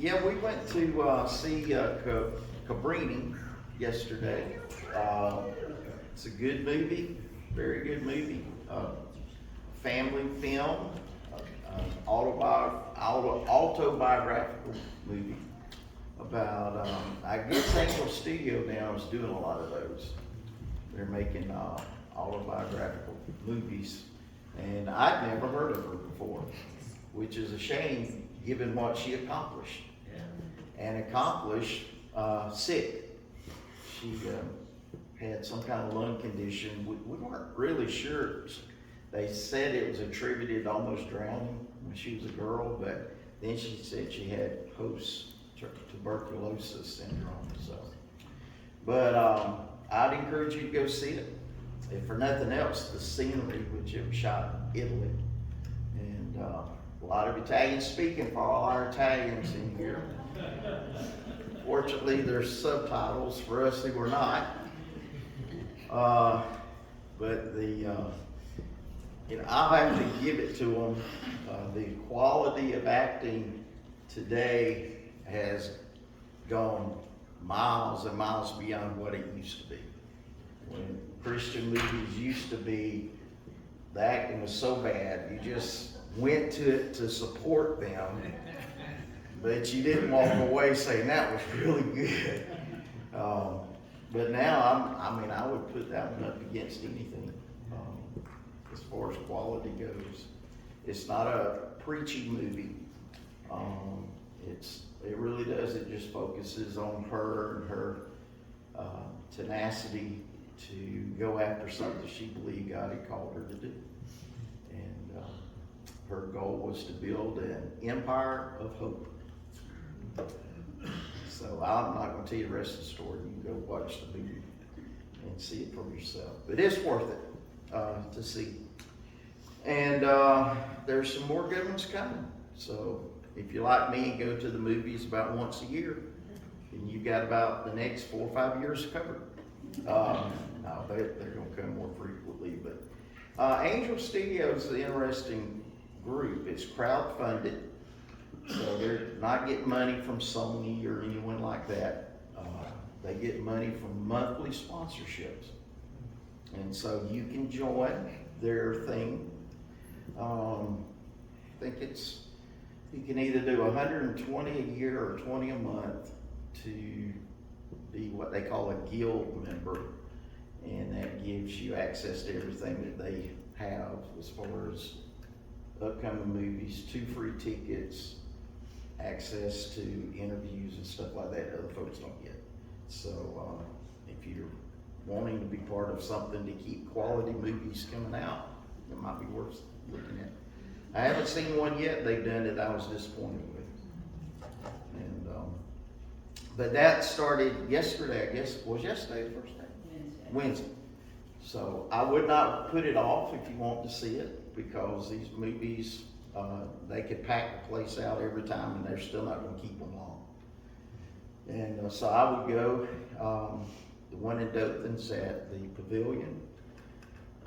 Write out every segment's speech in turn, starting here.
Yeah, we went to see Cabrini yesterday. It's a good movie, very good movie. Family film, autobiographical movie about, I guess Angel Studio now is doing a lot of those. They're making autobiographical movies, and I'd never heard of her before, which is a shame given what she accomplished. And accomplished sick. She had some kind of lung condition. We weren't really sure. They said it was attributed to almost drowning when she was a girl, but then she said she had post-tuberculosis syndrome. So, but I'd encourage you to go see it. If for nothing else, the scenery, which it was shot in Italy, and a lot of Italian speaking for all our Italians in here. Fortunately, there's subtitles for us who are not. But I'll have to give it to them. The quality of acting today has gone miles and miles beyond what it used to be. When Christian movies used to be, the acting was so bad, you just went to it to support them, but you didn't walk away saying that was really good. But now, I would put that one up against anything as far as quality goes. It's not a preachy movie. It really does. It just focuses on her and her tenacity to go after something she believed God had called her to do. And her goal was to build an empire of hope. So I'm not going to tell you the rest of the story. You can go watch the movie and see it for yourself. But it's worth it to see. And there's some more good ones coming. So if you're like me and go to the movies about once a year, then you've got about the next 4 or 5 years covered. No, they're going to come more frequently. But Angel Studio is an interesting group. It's crowdfunded. So they're not getting money from Sony or anyone like that. They get money from monthly sponsorships. And so you can join their thing. I think you can either do 120 a year or 20 a month to be what they call a guild member. And that gives you access to everything that they have as far as upcoming movies, 2 free tickets, access to interviews and stuff like that other folks don't get. So if you're wanting to be part of something to keep quality movies coming out, it might be worth looking at. I haven't seen one yet they've done that I was disappointed with. And but that started yesterday, I guess. Was yesterday the first day? Wednesday. So I would not put it off if you want to see it, because these movies, they could pack the place out every time and they're still not going to keep them long. And so I would go. The one in Dothan's at the Pavilion.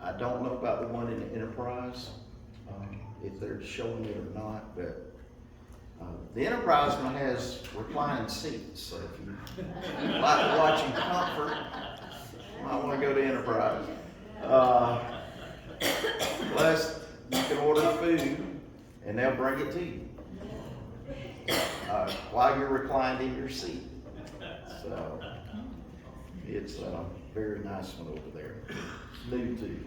I don't know about the one in the Enterprise, if they're showing it or not, but the Enterprise one has reclining seats, so if you like to watch in comfort, you might want to go to Enterprise. Plus, you can order food and they'll bring it to you while you're reclined in your seat. So it's a very nice one over there. New too.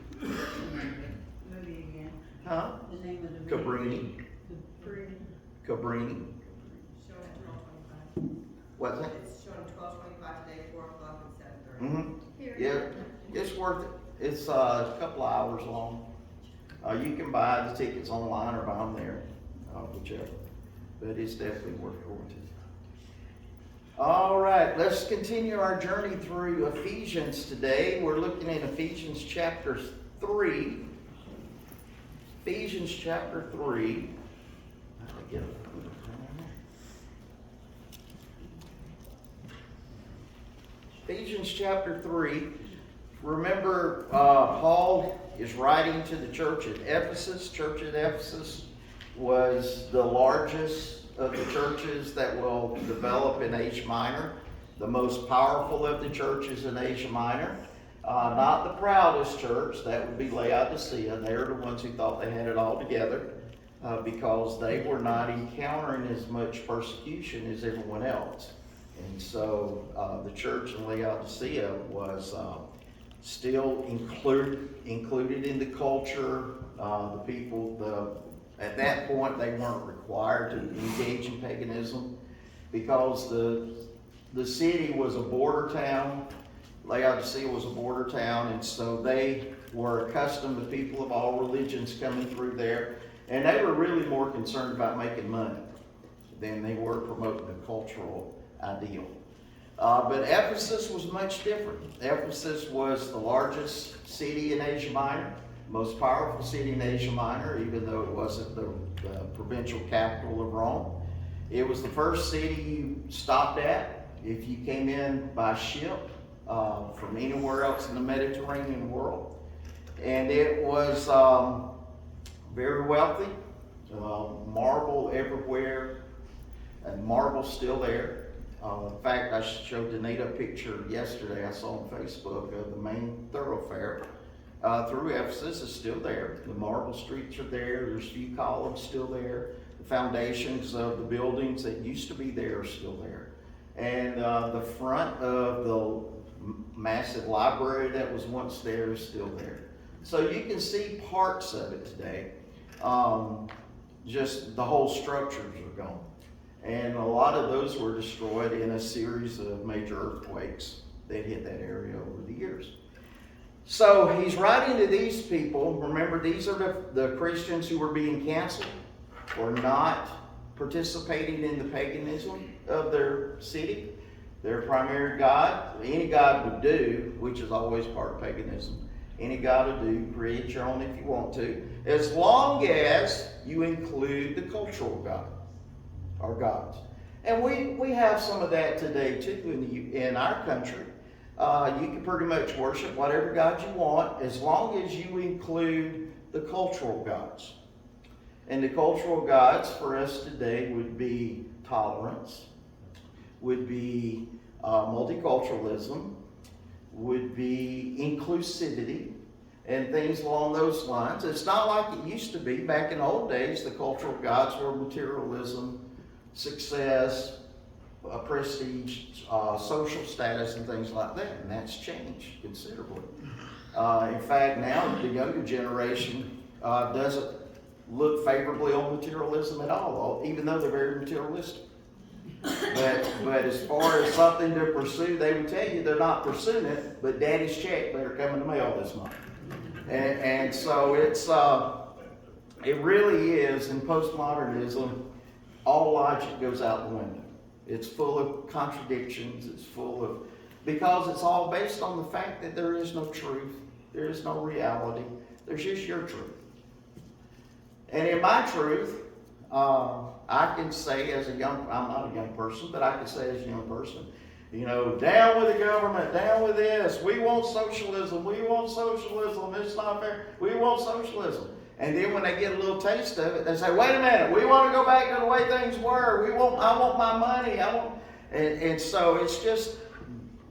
Movie again. Huh? The name of the Cabrini. Cabrini. Showing 12:25. What's that? It's showing 12:25 today, 4 o'clock and 7:30. Mm-hmm. Yeah, it's worth it. It's a couple of hours long. You can buy the tickets online or buy them there, whichever. But it's definitely worth going to. All right, let's continue our journey through Ephesians today. We're looking at Ephesians chapter 3. Ephesians chapter 3. Ephesians chapter 3. Remember, Paul is writing to the church at Ephesus. Church at Ephesus was the largest of the churches that will develop in Asia Minor, the most powerful of the churches in Asia Minor. Not the proudest church, that would be Laodicea. They're the ones who thought they had it all together because they were not encountering as much persecution as everyone else. And so the church in Laodicea was still included in the culture. The people, at that point, they weren't required to engage in paganism because the city was a border town. Laodicea was a border town, and so they were accustomed to people of all religions coming through there, and they were really more concerned about making money than they were promoting the cultural ideal. But Ephesus was much different. Ephesus was the largest city in Asia Minor, most powerful city in Asia Minor, even though it wasn't the provincial capital of Rome. It was the first city you stopped at if you came in by ship from anywhere else in the Mediterranean world. And it was very wealthy, marble everywhere, and marble's still there. In fact, I showed Danita a picture yesterday I saw on Facebook of the main thoroughfare through Ephesus is still there. The marble streets are there. There's a few columns still there. The foundations of the buildings that used to be there are still there. And the front of the massive library that was once there is still there. So you can see parts of it today. Just the whole structures are gone. And a lot of those were destroyed in a series of major earthquakes that hit that area over the years. So he's writing to these people. Remember, these are the Christians who were being canceled or not participating in the paganism of their city. Their primary god, any god would do, which is always part of paganism. Any god will do, create your own if you want to, as long as you include the cultural god, or gods. And we have some of that today too in our country. You can pretty much worship whatever god you want as long as you include the cultural gods. And the cultural gods for us today would be tolerance, would be multiculturalism, would be inclusivity, and things along those lines. It's not like it used to be. Back in the old days, the cultural gods were materialism, success, prestige, social status, and things like that. And that's changed considerably. In fact, now the younger generation doesn't look favorably on materialism at all, even though they're very materialistic. But as far as something to pursue, they would tell you they're not pursuing it, but daddy's check better come in the mail this month. And so it really is, in postmodernism, all logic goes out the window. It's full of contradictions, because it's all based on the fact that there is no truth, there is no reality, there's just your truth. And in my truth, I can say I'm not a young person, but I can say as a young person, down with the government, down with this, we want socialism, it's not fair, we want socialism. And then when they get a little taste of it, they say, wait a minute, we want to go back to the way things were, I want my money, and so it's just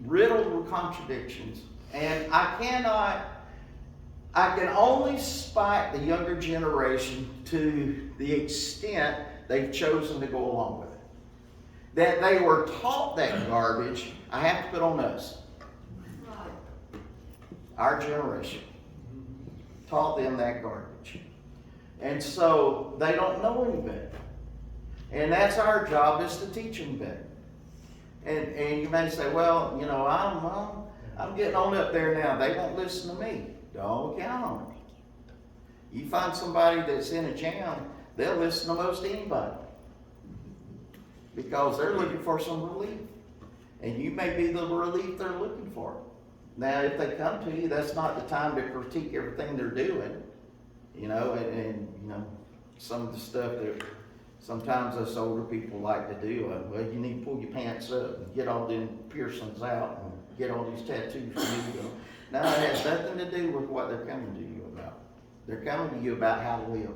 riddled with contradictions. And I can only spite the younger generation to the extent they've chosen to go along with it. That they were taught that garbage, I have to put on us. Our generation taught them that garbage. And so they don't know any better. And that's our job, is to teach them better. And you may say, well, I'm getting on up there now. They won't listen to me. Don't count on it. You find somebody that's in a jam, they'll listen to most anybody. Because they're looking for some relief. And you may be the relief they're looking for. Now, if they come to you, that's not the time to critique everything they're doing. And some of the stuff that sometimes us older people like to do, you need to pull your pants up and get all them piercings out and get all these tattoos removed. Now, it has nothing to do with what they're coming to you about. They're coming to you about how to live.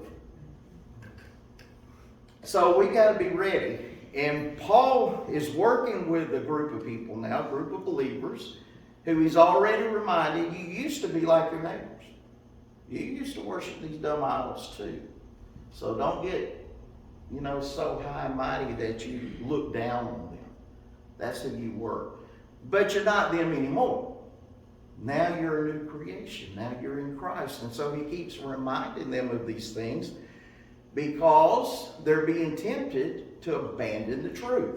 So we got to be ready. And Paul is working with a group of people now, a group of believers, who he's already reminded, you used to be like your neighbors. You used to worship these dumb idols too. So don't get, so high and mighty that you look down on them. That's who you were. But you're not them anymore. Now you're a new creation. Now you're in Christ. And so he keeps reminding them of these things because they're being tempted to abandon the truth.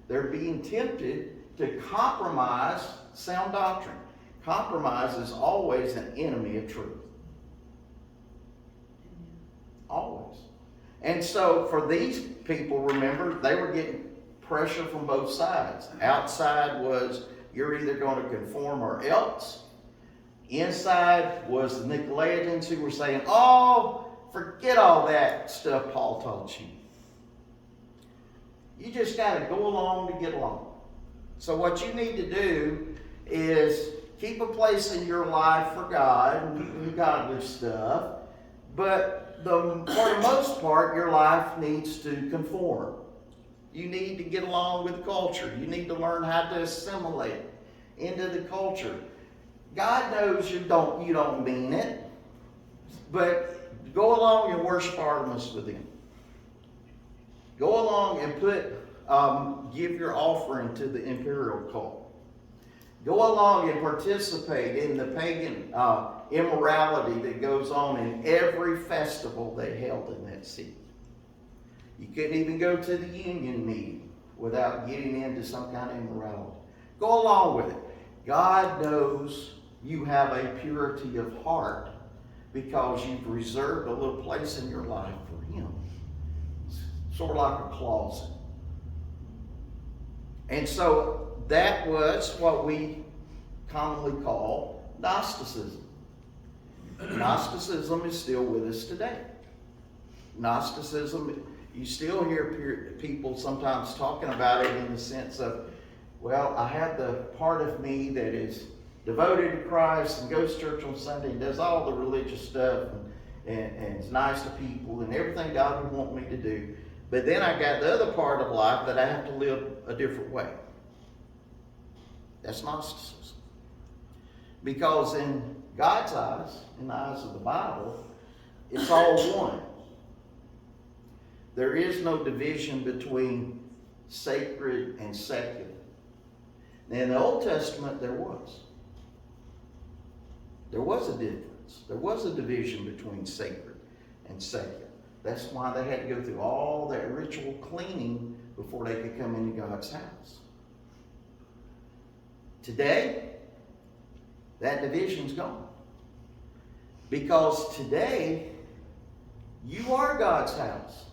They're being tempted to compromise sound doctrine. Compromise is always an enemy of truth. Always. And so for these people, remember, they were getting pressure from both sides. Outside was, you're either going to conform or else. Inside was the Nicolaitans who were saying, oh, forget all that stuff Paul taught you. You just got to go along to get along. So what you need to do is keep a place in your life for God and godly stuff. But for the most part, your life needs to conform. You need to get along with the culture. You need to learn how to assimilate into the culture. God knows you don't mean it, but go along and worship Artemis with him. Go along and give your offering to the imperial cult. Go along and participate in the pagan immorality that goes on in every festival they held in that city. You couldn't even go to the union meeting without getting into some kind of immorality. Go along with it. God knows you have a purity of heart because you've reserved a little place in your life for him. It's sort of like a closet. And so that was what we commonly call Gnosticism. Gnosticism is still with us today. Gnosticism, you still hear people sometimes talking about it in the sense of, well, I have the part of me that is devoted to Christ and goes to church on Sunday and does all the religious stuff and is nice to people and everything God would want me to do. But then I got the other part of life that I have to live a different way. That's Gnosticism. Because in God's eyes, in the eyes of the Bible, it's all one. There is no division between sacred and secular. Now, in the Old Testament, there was. There was a difference. There was a division between sacred and secular. That's why they had to go through all that ritual cleaning before they could come into God's house. Today, that division's gone. Because today, you are God's house.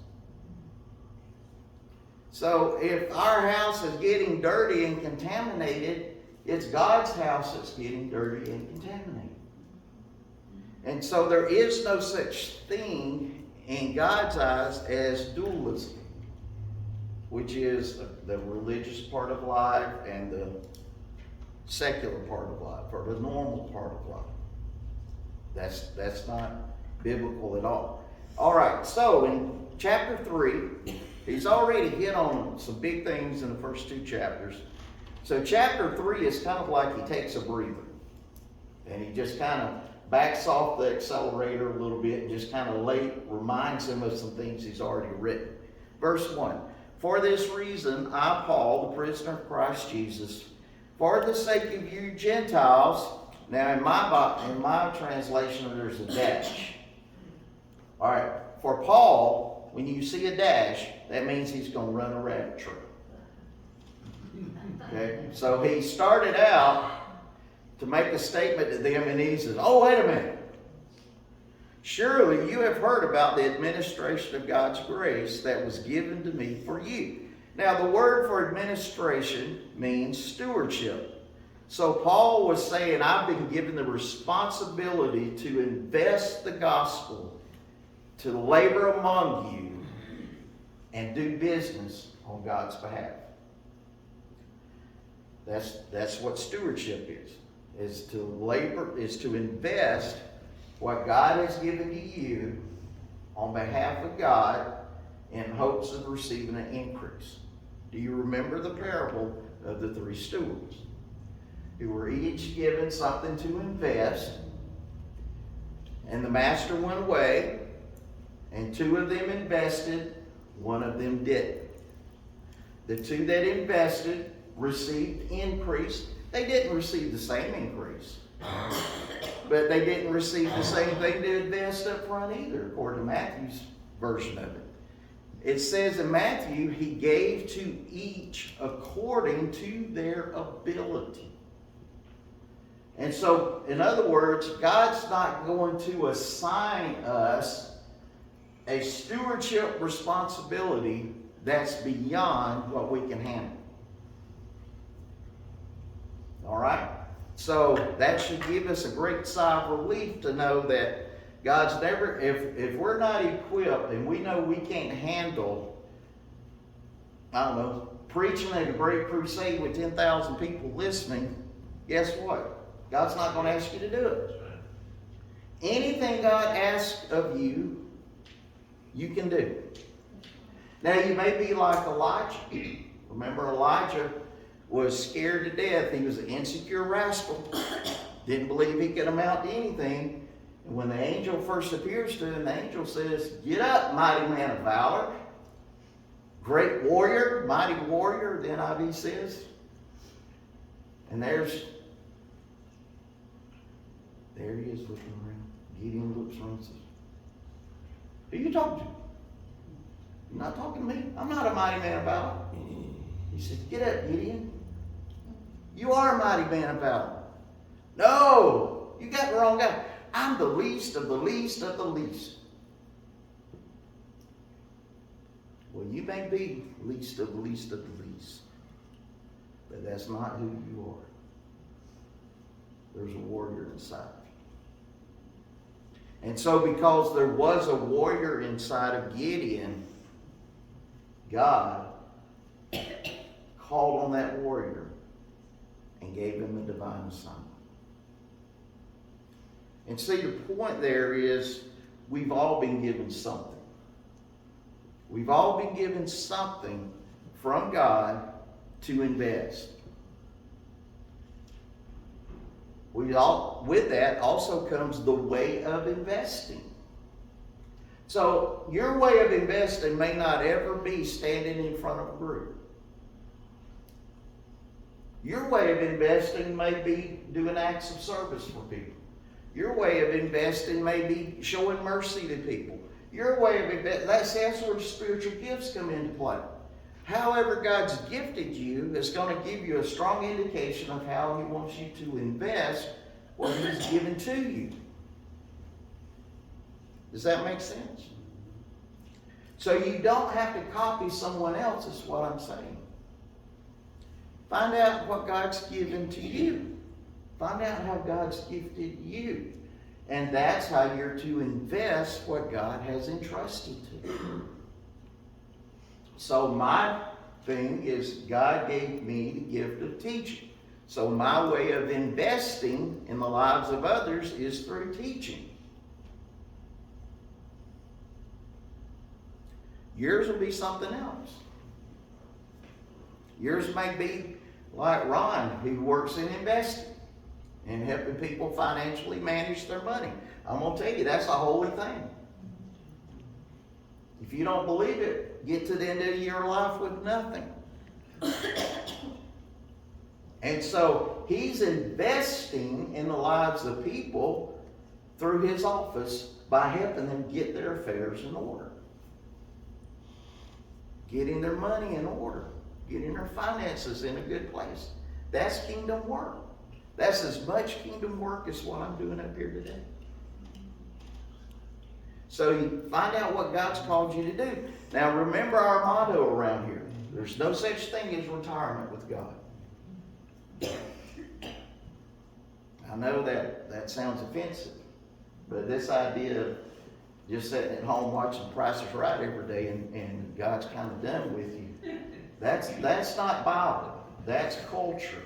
So if our house is getting dirty and contaminated, it's God's house that's getting dirty and contaminated. And so there is no such thing in God's eyes as dualism, which is the religious part of life and the secular part of life, or the normal part of life. That's not biblical at all. All right, so in chapter 3, he's already hit on some big things in the first 2 chapters. So chapter 3 is kind of like he takes a breather. And he just kind of backs off the accelerator a little bit and just kind of reminds him of some things he's already written. Verse 1, for this reason, I, Paul, the prisoner of Christ Jesus, for the sake of you Gentiles. Now in my translation, there's a dash. All right, for Paul, when you see a dash, that means he's going to run a rabbit trail. Okay, so he started out to make a statement to them, and he says, oh, wait a minute. Surely you have heard about the administration of God's grace that was given to me for you. Now, the word for administration means stewardship. So Paul was saying, I've been given the responsibility to invest the gospel, to labor among you, and do business on God's behalf. That's what stewardship is to labor, is to invest what God has given to you on behalf of God in hopes of receiving an increase. Do you remember the parable of the three stewards, who were each given something to invest? And the master went away, and two of them invested, one of them didn't. The two that invested received increase. They didn't receive the same increase, but they didn't receive the same thing to invest up front either, according to Matthew's version of it. It says in Matthew, he gave to each according to their ability. And so, in other words, God's not going to assign us a stewardship responsibility that's beyond what we can handle. All right? So that should give us a great sigh of relief to know that God's never, if we're not equipped and we know we can't handle, I don't know, preaching at a great crusade with 10,000 people listening, guess what? God's not going to ask you to do it. Anything God asks of you, you can do. Now you may be like Elijah. Remember, Elijah was scared to death. He was an insecure rascal. Didn't believe he could amount to anything. And when the angel first appears to him, the angel says, "Get up, mighty man of valor." Great warrior, mighty warrior, the NIV says. And there he is looking around. Gideon looks around and says, "Who are you talking to? You're not talking to me. I'm not a mighty man of valor." He said, "Get up, Gideon. You are a mighty man of valor." "No, you got the wrong guy. I'm the least of the least of the least." Well, you may be least of the least of the least, but that's not who you are. There's a warrior inside. And so because there was a warrior inside of Gideon, God called on that warrior and gave him a divine assignment. And see, the point there is we've all been given something. We've all been given something from God to invest. With that also comes the way of investing. So your way of investing may not ever be standing in front of a group. Your way of investing may be doing acts of service for people. Your way of investing may be showing mercy to people. Your way of investing, that's where spiritual gifts come into play. However God's gifted you is going to give you a strong indication of how He wants you to invest what He's given to you. Does that make sense? So you don't have to copy someone else, is what I'm saying. Find out what God's given to you. Find out how God's gifted you. And that's how you're to invest what God has entrusted to you. So my thing is God gave me the gift of teaching. So my way of investing in the lives of others is through teaching. Yours will be something else. Yours may be like Ron, who works in investing and helping people financially manage their money. I'm going to tell you, that's a holy thing. If you don't believe it, get to the end of your life with nothing. And so he's investing in the lives of people through his office by helping them get their affairs in order. Getting their money in order. Getting their finances in a good place. That's kingdom work. That's as much kingdom work as what I'm doing up here today. So you find out what God's called you to do. Now remember our motto around here. There's no such thing as retirement with God. I know that sounds offensive, but this idea of just sitting at home watching Price is Right every day and God's kind of done with you, that's not Bible. That's culture.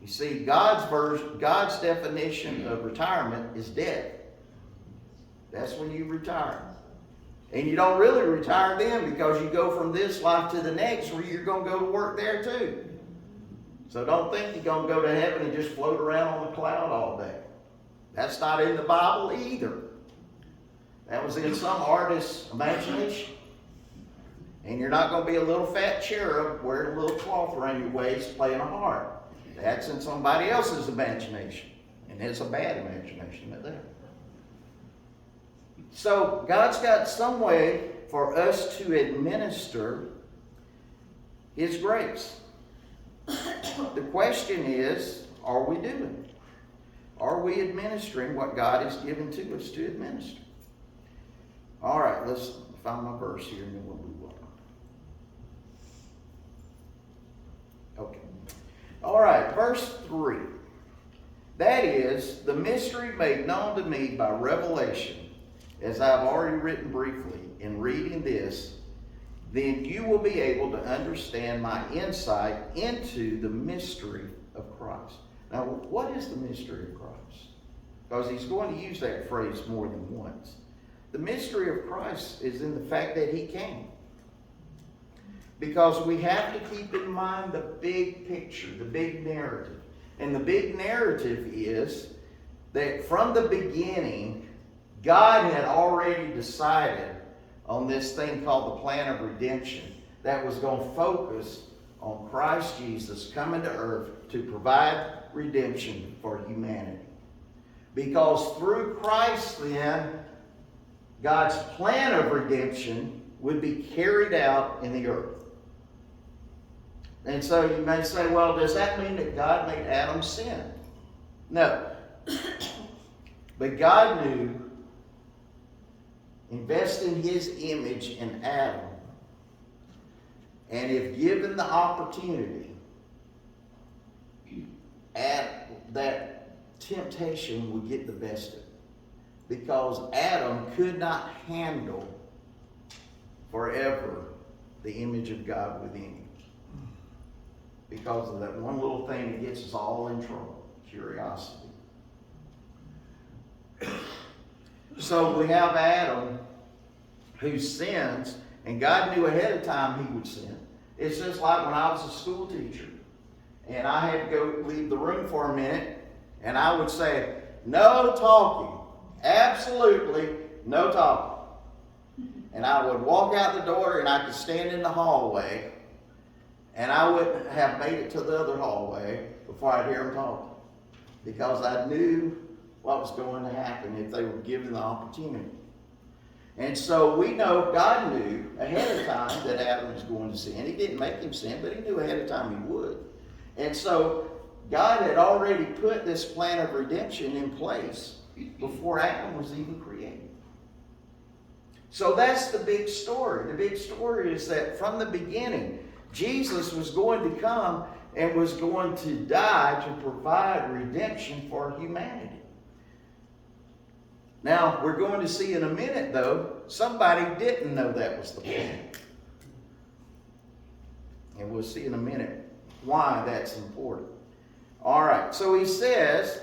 You see, God's definition of retirement is death. That's when you retire. And you don't really retire then because you go from this life to the next where you're going to go to work there too. So don't think you're going to go to heaven and just float around on the cloud all day. That's not in the Bible either. That was in some artist's imagination. And you're not going to be a little fat cherub wearing a little cloth around your waist playing a harp. That's in somebody else's imagination. And it's a bad imagination right there. So God's got some way for us to administer His grace. The question is, are we doing it? Are we administering what God has given to us to administer? All right, let's find my verse here and then we'll move on. Okay. All right, verse 3. That is, the mystery made known to me by revelation, as I've already written briefly in reading this, then you will be able to understand my insight into the mystery of Christ. Now, what is the mystery of Christ? Because he's going to use that phrase more than once. The mystery of Christ is in the fact that He came. Because we have to keep in mind the big picture, the big narrative. And the big narrative is that from the beginning, God had already decided on this thing called the plan of redemption that was going to focus on Christ Jesus coming to earth to provide redemption for humanity. Because through Christ then, God's plan of redemption would be carried out in the earth. And so you may say, well, does that mean that God made Adam sin? No. But God knew investing His image in Adam, and if given the opportunity, that temptation would get the best of it. Because Adam could not handle forever the image of God within him. Because of that one little thing that gets us all in trouble, curiosity. So we have Adam who sins, and God knew ahead of time he would sin. It's just like when I was a school teacher, and I had to go leave the room for a minute, and I would say, no talking. Absolutely no talking. And I would walk out the door, and I could stand in the hallway, and I wouldn't have made it to the other hallway before I'd hear them talking. Because I knew what was going to happen if they were given the opportunity. And so we know God knew ahead of time that Adam was going to sin. He didn't make him sin, but He knew ahead of time he would. And so God had already put this plan of redemption in place before Adam was even created. So that's the big story. The big story is that from the beginning, Jesus was going to come and was going to die to provide redemption for humanity. Now, we're going to see in a minute, though, somebody didn't know that was the plan. And we'll see in a minute why that's important. All right, so he says,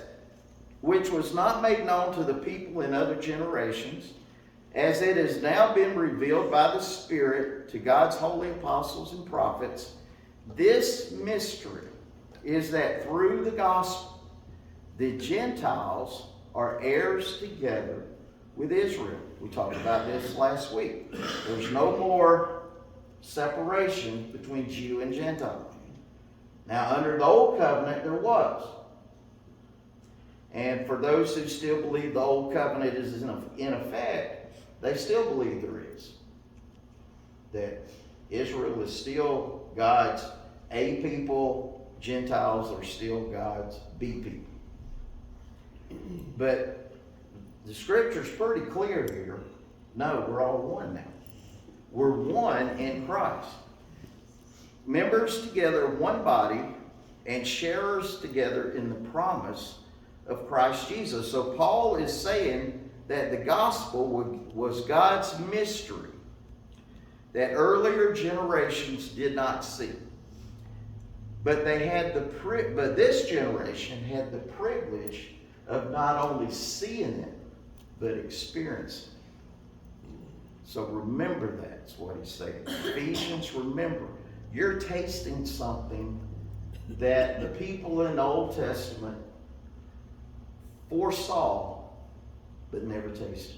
which was not made known to the people in other generations, as it has now been revealed by the Spirit to God's holy apostles and prophets. This mystery is that through the gospel, the Gentiles are heirs together with Israel. We talked about this last week. There's no more separation between Jew and Gentile. Now, under the old covenant, there was. And for those who still believe the old covenant is in effect, they still believe there is. That Israel is still God's A people, Gentiles are still God's B people. But the scripture's pretty clear here. No, we're all one now. We're one in Christ. Members together of one body and sharers together in the promise of Christ Jesus. So Paul is saying that the gospel was God's mystery that earlier generations did not see. But but this generation had the privilege of not only seeing it, but experiencing it. So remember that's what he's saying. Ephesians, remember, you're tasting something that the people in the Old Testament foresaw but never tasted.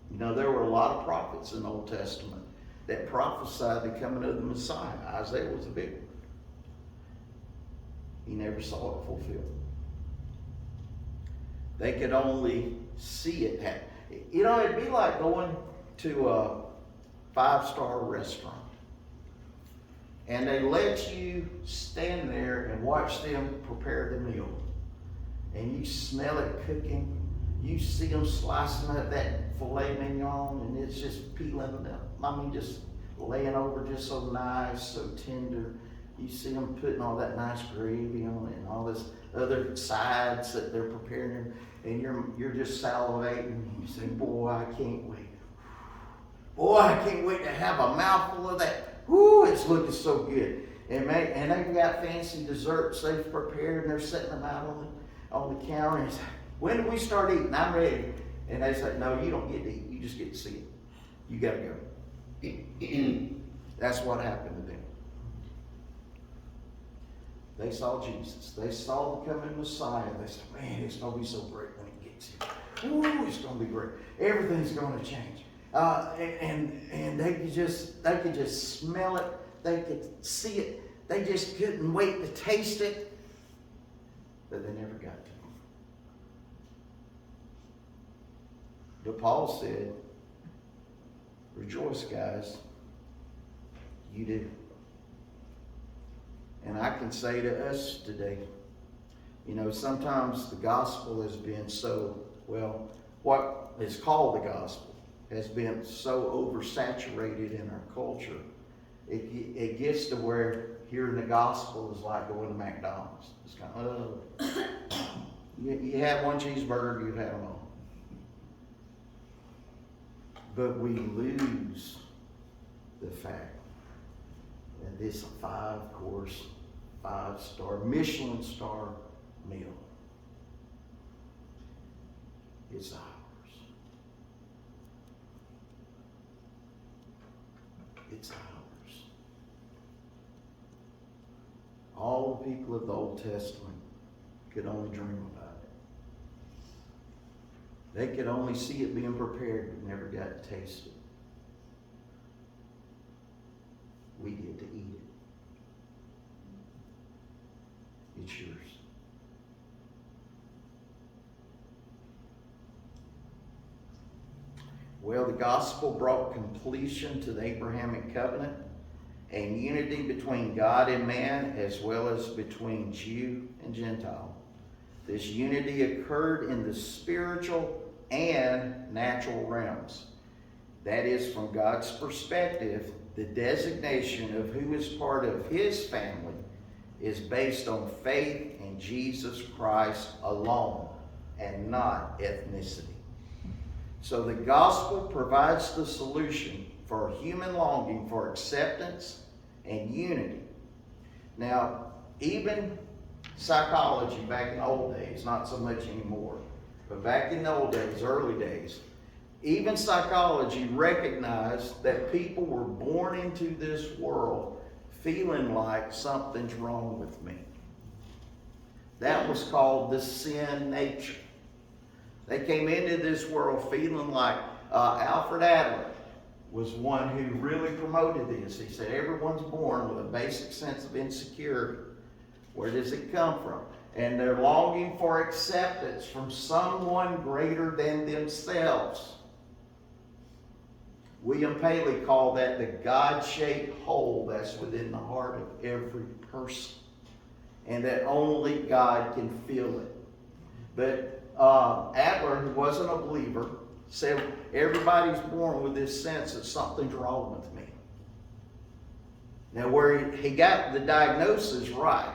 You know, there were a lot of prophets in the Old Testament that prophesied the coming of the Messiah. Isaiah was a big one. He never saw it fulfilled. They could only see it happen. You know, it'd be like going to a 5-star restaurant and they let you stand there and watch them prepare the meal. And you smell it cooking. You see them slicing up that filet mignon and it's just peeling it up. I mean, just laying over just so nice, so tender. You see them putting all that nice gravy on it and all this other sides that they're preparing, and you're just salivating. You say, boy, I can't wait. Boy, I can't wait to have a mouthful of that. Whoo, it's looking so good. And they've got fancy desserts they've prepared, and they're setting them out on the counter. And say, when do we start eating? I'm ready. And they say, no, you don't get to eat. You just get to see it. You got to go. That's what happened to them. They saw Jesus. They saw the coming Messiah. They said, man, it's going to be so great when he gets here. Ooh, it's going to be great. Everything's going to change. And they could just smell it. They could see it. They just couldn't wait to taste it. But they never got to. But Paul said, rejoice, guys. You do. And I can say to us today, you know, sometimes the gospel has been so, well, what is called the gospel has been so oversaturated in our culture. It gets to where hearing the gospel is like going to McDonald's. It's kind of, you have one cheeseburger, you've had them all. But we lose the fact that this 5-course, 5-star, Michelin star meal, it's ours. It's ours. All the people of the Old Testament could only dream about it. They could only see it being prepared, but never got to taste it. We get to eat it. It's yours. Well, the gospel brought completion to the Abrahamic covenant and unity between God and man, as well as between Jew and Gentile. This unity occurred in the spiritual and natural realms. That is, from God's perspective, the designation of who is part of his family is based on faith in Jesus Christ alone and not ethnicity. So the gospel provides the solution for human longing for acceptance and unity. Now, even psychology back in the old days, not so much anymore, but back in the old days, early days, even psychology recognized that people were born into this world feeling like something's wrong with me. That was called the sin nature. They came into this world feeling like Alfred Adler was one who really promoted this. He said everyone's born with a basic sense of insecurity. Where does it come from? And they're longing for acceptance from someone greater than themselves. William Paley called that the God-shaped hole that's within the heart of every person. And that only God can fill it. But Adler, who wasn't a believer, said everybody's born with this sense that something's wrong with me. Now, where he got the diagnosis right,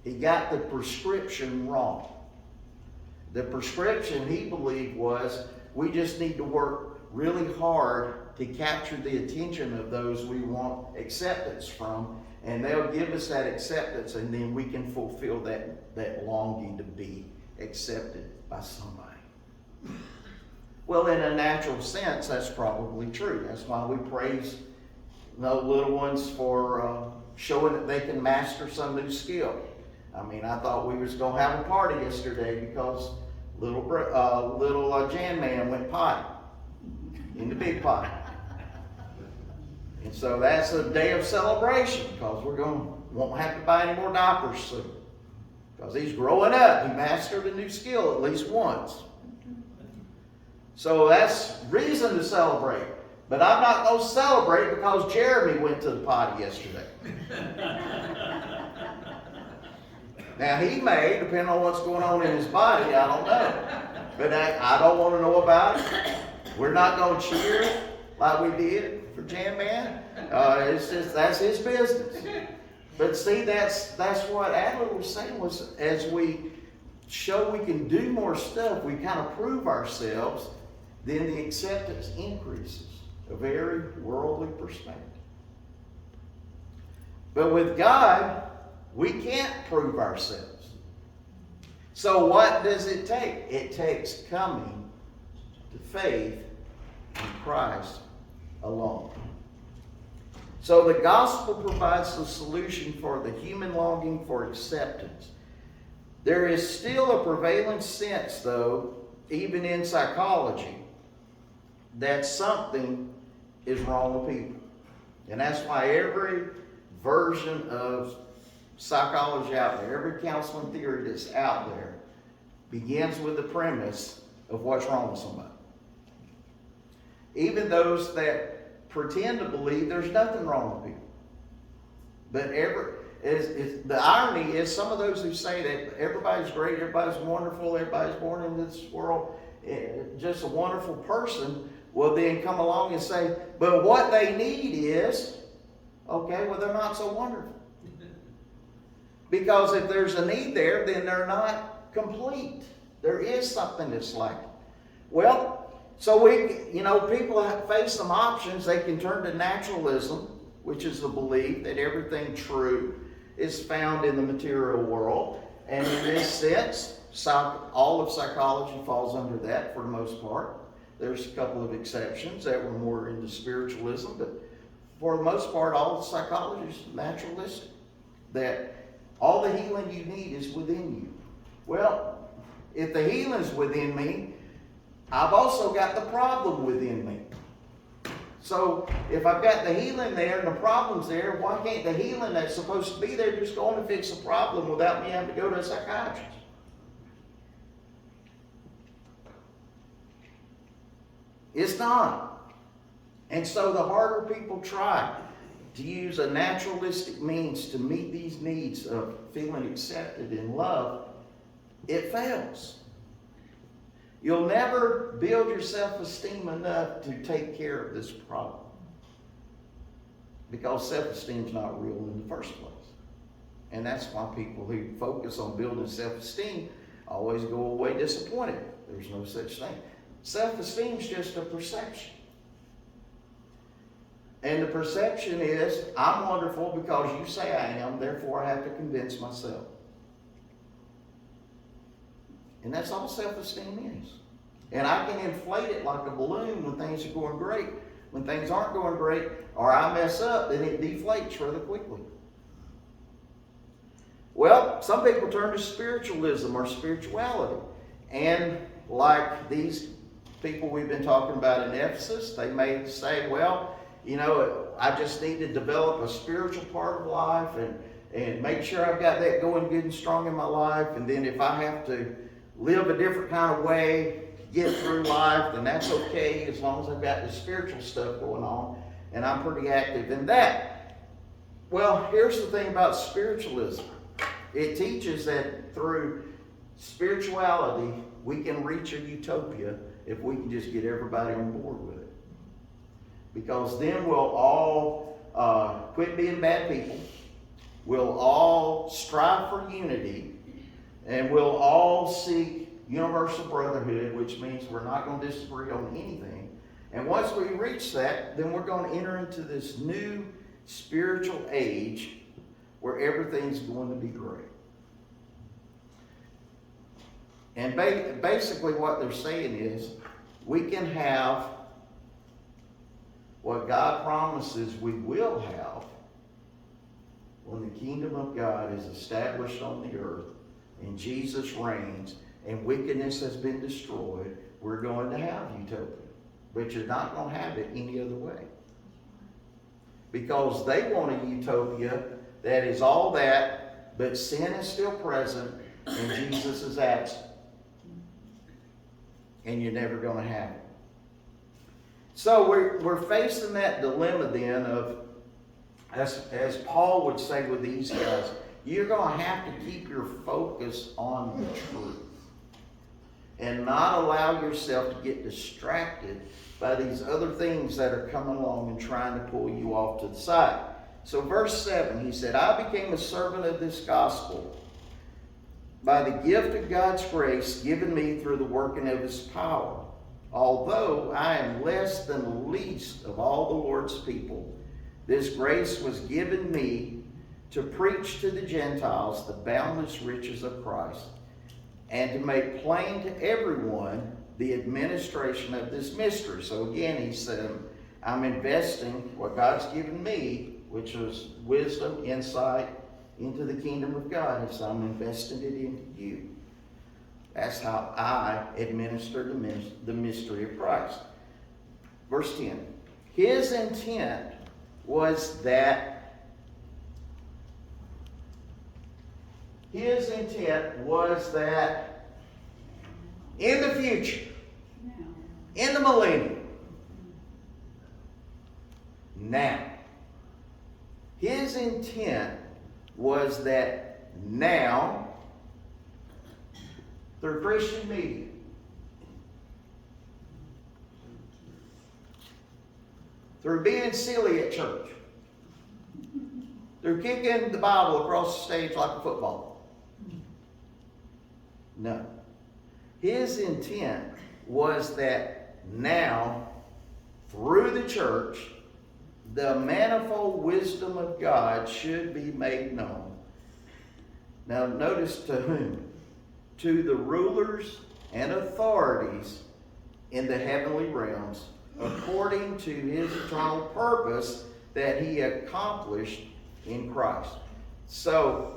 he got the prescription wrong. The prescription, he believed, was we just need to work really hard to capture the attention of those we want acceptance from, and they'll give us that acceptance, and then we can fulfill that longing to be accepted by somebody. Well, in a natural sense, that's probably true. That's why we praise little ones for showing that they can master some new skill. I mean, I thought we was going to have a party yesterday because little Jan Man went potty in the big potty. And so that's a day of celebration because won't have to buy any more diapers soon. Because he's growing up. He mastered a new skill at least once. So that's reason to celebrate. But I'm not going to celebrate because Jeremy went to the potty yesterday. Now he may, depending on what's going on in his body, I don't know. But I don't want to know about it. We're not going to cheer like we did for Jan Man. It's just, that's his business. But see, that's what Adler was saying, was as we show we can do more stuff, we kind of prove ourselves, then the acceptance increases. A very worldly perspective. But with God, we can't prove ourselves. So what does it take? It takes coming to faith in Christ alone. So the gospel provides the solution for the human longing for acceptance. There is still a prevailing sense, though, even in psychology, that something is wrong with people. And that's why every version of psychology out there, every counseling theory that's out there, begins with the premise of what's wrong with somebody. Even those that pretend to believe there's nothing wrong with people. But the irony is some of those who say that everybody's great, everybody's wonderful, everybody's born in this world, just a wonderful person, will then come along and say, but what they need is, okay, well, they're not so wonderful. Because if there's a need there, then they're not complete. There is something that's lacking. Well, so people face some options. They can turn to naturalism, which is the belief that everything true is found in the material world. And in this sense, all of psychology falls under that for the most part. There's a couple of exceptions that were more into spiritualism, but for the most part, all of psychology is naturalistic. That all the healing you need is within you. Well, if the healing is within me, I've also got the problem within me. So if I've got the healing there and the problem's there, why can't the healing that's supposed to be there just go on and fix the problem without me having to go to a psychiatrist? It's not. And so the harder people try to use a naturalistic means to meet these needs of feeling accepted and loved, it fails. You'll never build your self-esteem enough to take care of this problem. Because self-esteem is not real in the first place. And that's why people who focus on building self-esteem always go away disappointed. There's no such thing. Self-esteem is just a perception. And the perception is, I'm wonderful because you say I am, therefore I have to convince myself. And that's all self-esteem is. And I can inflate it like a balloon when things are going great. When things aren't going great, or I mess up, then it deflates rather quickly. Well, some people turn to spiritualism or spirituality. And like these people we've been talking about in Ephesus, they may say, well, I just need to develop a spiritual part of life and make sure I've got that going good and strong in my life. And then if I have to live a different kind of way to get through life, then that's okay as long as I've got the spiritual stuff going on and I'm pretty active in that. Well, here's the thing about spiritualism. It teaches that through spirituality, we can reach a utopia if we can just get everybody on board with it. Because then we'll all quit being bad people. We'll all strive for unity. And we'll all seek universal brotherhood, which means we're not going to disagree on anything. And once we reach that, then we're going to enter into this new spiritual age where everything's going to be great. And basically what they're saying is, we can have what God promises we will have when the kingdom of God is established on the earth and Jesus reigns and wickedness has been destroyed. We're going to have utopia. But you're not going to have it any other way. Because they want a utopia that is all that, but sin is still present and Jesus is absent. And you're never going to have it. So we're facing that dilemma then of, as Paul would say with these guys, you're going to have to keep your focus on the truth and not allow yourself to get distracted by these other things that are coming along and trying to pull you off to the side. So verse 7, he said, I became a servant of this gospel by the gift of God's grace given me through the working of his power. Although I am less than the least of all the Lord's people, this grace was given me to preach to the Gentiles the boundless riches of Christ, and to make plain to everyone the administration of this mystery. So again, he said, I'm investing what God's given me, which was wisdom, insight into the kingdom of God. He said, I'm investing it into you. That's how I administer the mystery of Christ. Verse 10. His intent was that in the future, in the millennium, now, his intent was that now, through Christian media, through being silly at church, through kicking the Bible across the stage like a football. No. His intent was that now, through the church, the manifold wisdom of God should be made known. Now notice to whom? To the rulers and authorities in the heavenly realms, according to his eternal purpose that he accomplished in Christ. So,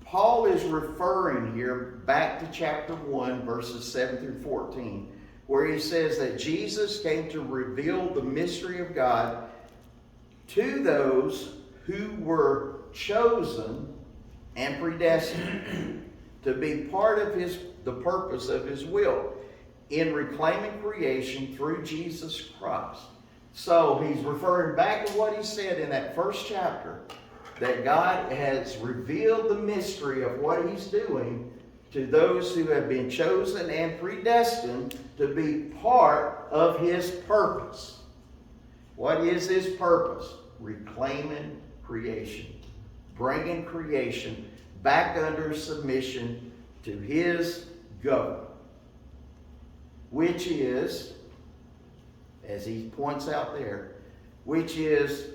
Paul is referring here back to chapter 1, verses 7 through 14, where he says that Jesus came to reveal the mystery of God to those who were chosen and predestined to be part of the purpose of his will in reclaiming creation through Jesus Christ. So he's referring back to what he said in that first chapter, that God has revealed the mystery of what he's doing to those who have been chosen and predestined to be part of his purpose. What is his purpose? Reclaiming creation. Bringing creation back under submission to his government. Which is, as he points out there, which is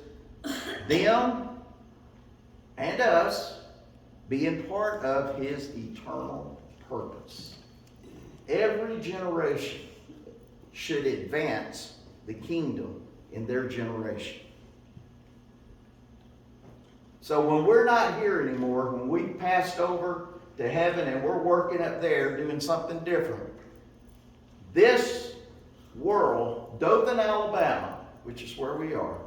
them and us being part of his eternal purpose. Every generation should advance the kingdom in their generation. So when we're not here anymore, when we passed over to heaven and we're working up there doing something different, this world, Dothan, Alabama, which is where we are,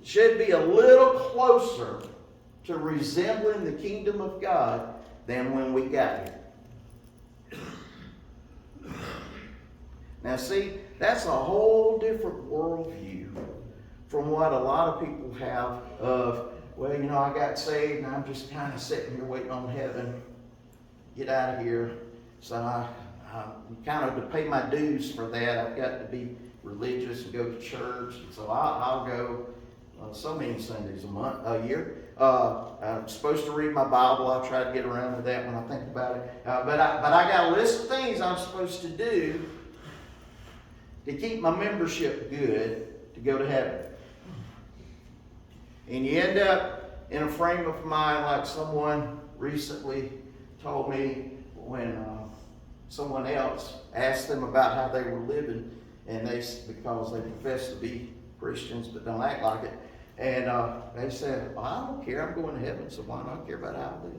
should be a little closer to resembling the kingdom of God than when we got here. Now see, that's a whole different worldview from what a lot of people have of, well, you know, I got saved and I'm just kind of sitting here waiting on heaven. Get out of here. So I kind of, to pay my dues for that, I've got to be religious and go to church. So I'll go so many Sundays a year. I'm supposed to read my Bible. I try to get around to that when I think about it. But I got a list of things I'm supposed to do to keep my membership good to go to heaven. And you end up in a frame of mind like someone recently told me when someone else asked them about how they were living, and because they profess to be Christians but don't act like it, and they said, well, I don't care, I'm going to heaven, so why do I care about how I live?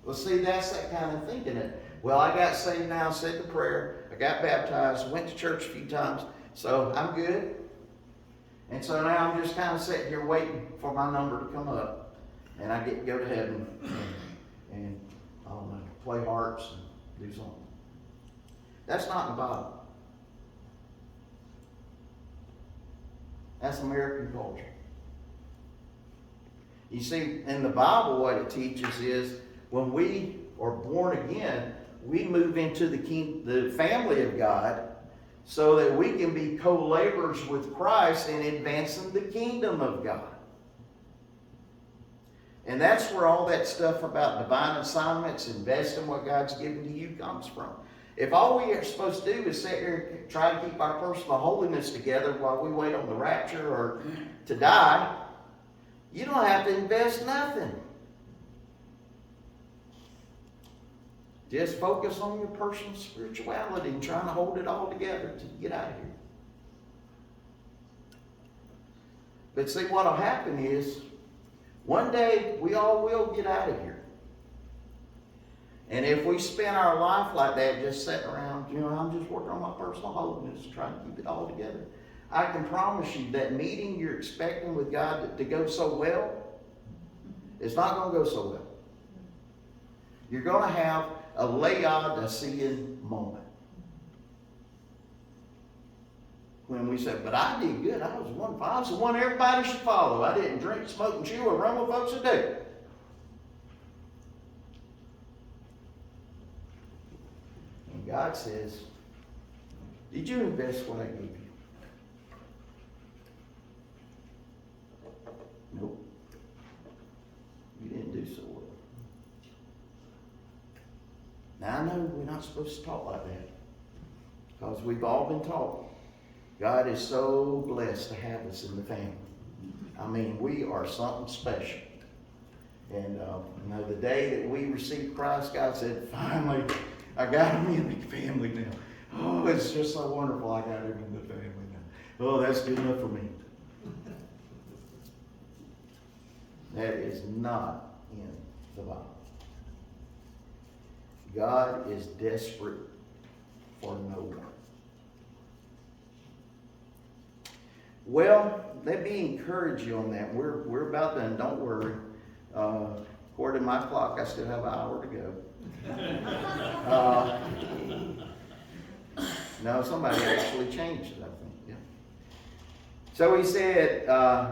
Well, see, that's that kind of thinking. Well, I got saved now, said the prayer, I got baptized, went to church a few times, so I'm good. And so now I'm just kind of sitting here waiting for my number to come up, and I get to go to heaven and I don't know, play harps and do something. That's not in the Bible. That's American culture. You see, in the Bible, what it teaches is when we are born again, we move into the family of God so that we can be co-laborers with Christ in advancing the kingdom of God. And that's where all that stuff about divine assignments, invest in what God's given to you, comes from. If all we are supposed to do is sit here and try to keep our personal holiness together while we wait on the rapture or to die, you don't have to invest nothing. Just focus on your personal spirituality and trying to hold it all together till you get out of here. But see, what will happen is, one day we all will get out of here. And if we spend our life like that, just sitting around, I'm just working on my personal holiness, trying to keep it all together, I can promise you that meeting you're expecting with God to go so well, it's not going to go so well. You're going to have a Laodicean moment. When we said, but I did good. I was the one everybody should follow. I didn't drink, smoke, and chew, or run with folks that do. And God says, did you invest what I gave you? Nope. You didn't do so well. Now I know we're not supposed to talk like that, because we've all been taught God is so blessed to have us in the family. I mean, we are something special. And the day that we received Christ, God said, finally, I got him in the family now. Oh, it's just so wonderful I got him in the family now. Oh, that's good enough for me. That is not in the Bible. God is desperate for no one. Well, let me encourage you on that. We're about done. Don't worry. According to my clock, I still have an hour to go. No, somebody actually changed it, I think. Yeah. So he said,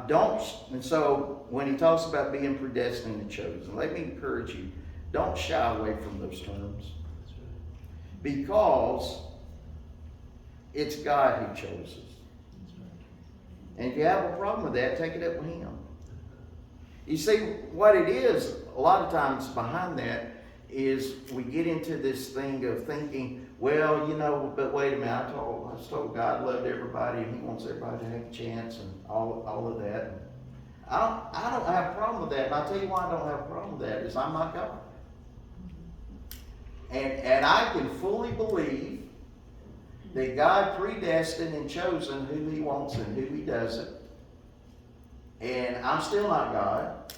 don't. And so when he talks about being predestined and chosen, let me encourage you. Don't shy away from those terms. Because it's God who chose us. And if you have a problem with that, take it up with him. You see, what it is, a lot of times behind that, is we get into this thing of thinking, well, but wait a minute, I was told God loved everybody and he wants everybody to have a chance and all of that. I don't have a problem with that. And I'll tell you why I don't have a problem with that, is I'm not God. And I can fully believe that God predestined and chosen who he wants and who he doesn't. And I'm still not God.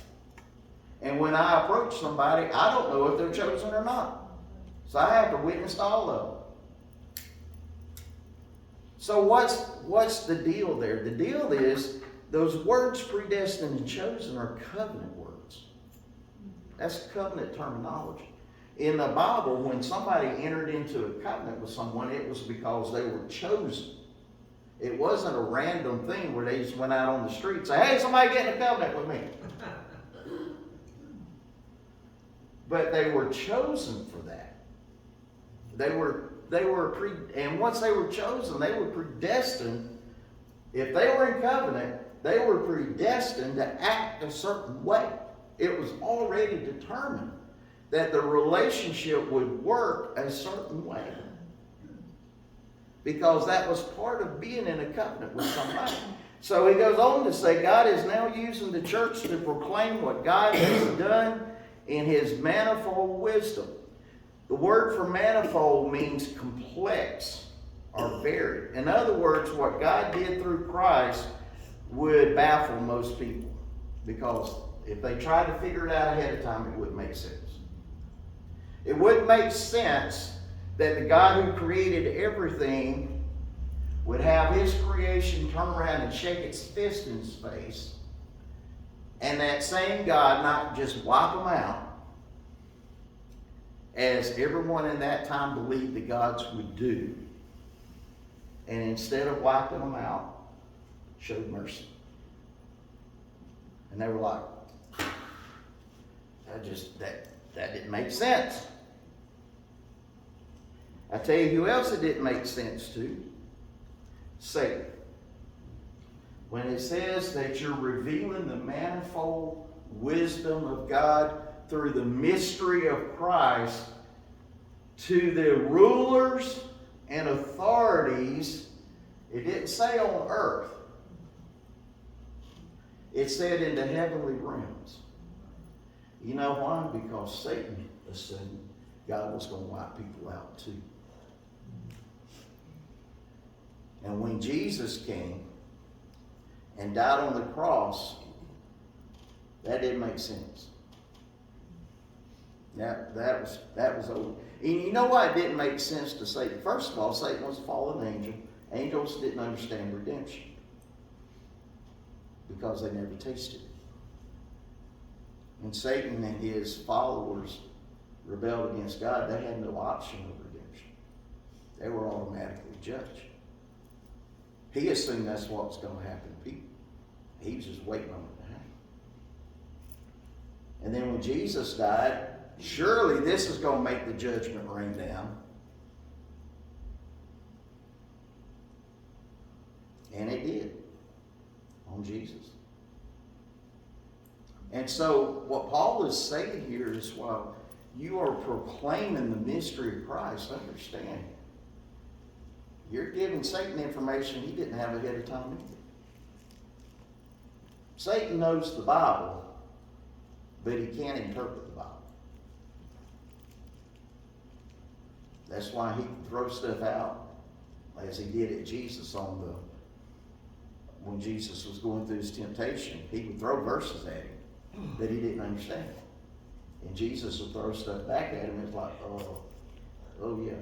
And when I approach somebody, I don't know if they're chosen or not. So I have to witness to all of them. So what's the deal there? The deal is those words predestined and chosen are covenant words. That's covenant terminology. In the Bible, when somebody entered into a covenant with someone, it was because they were chosen. It wasn't a random thing where they just went out on the street and say, hey, somebody get in a covenant with me. But they were chosen for that. And once they were chosen, they were predestined. If they were in covenant, they were predestined to act a certain way. It was already determined that the relationship would work a certain way. Because that was part of being in a covenant with somebody. So he goes on to say, God is now using the church to proclaim what God has done in his manifold wisdom. The word for manifold means complex or varied. In other words, what God did through Christ would baffle most people, because if they tried to figure it out ahead of time, it wouldn't make sense. It wouldn't make sense that the God who created everything would have his creation turn around and shake its fist in his face, and that same God not just wipe them out, as everyone in that time believed the gods would do, and instead of wiping them out, showed mercy. And they were like, that didn't make sense. I tell you who else it didn't make sense to? Satan. When it says that you're revealing the manifold wisdom of God through the mystery of Christ to the rulers and authorities, it didn't say on earth. It said in the heavenly realms. You know why? Because Satan assumed God was going to wipe people out too. And when Jesus came and died on the cross, that didn't make sense. That was over. And you know why it didn't make sense to Satan? First of all, Satan was a fallen angel. Angels didn't understand redemption because they never tasted it. When Satan and his followers rebelled against God, they had no option of redemption. They were automatically judged. He assumed that's what was going to happen to people. He was just waiting on it to happen. And then when Jesus died, surely this is going to make the judgment rain down. And it did on Jesus. And so what Paul is saying here is, while you are proclaiming the mystery of Christ, understand, you're giving Satan information he didn't have ahead of time either. Satan knows the Bible, but he can't interpret the Bible. That's why he can throw stuff out, as he did at Jesus when Jesus was going through his temptation. He would throw verses at him that he didn't understand. And Jesus would throw stuff back at him. It's like, oh yeah.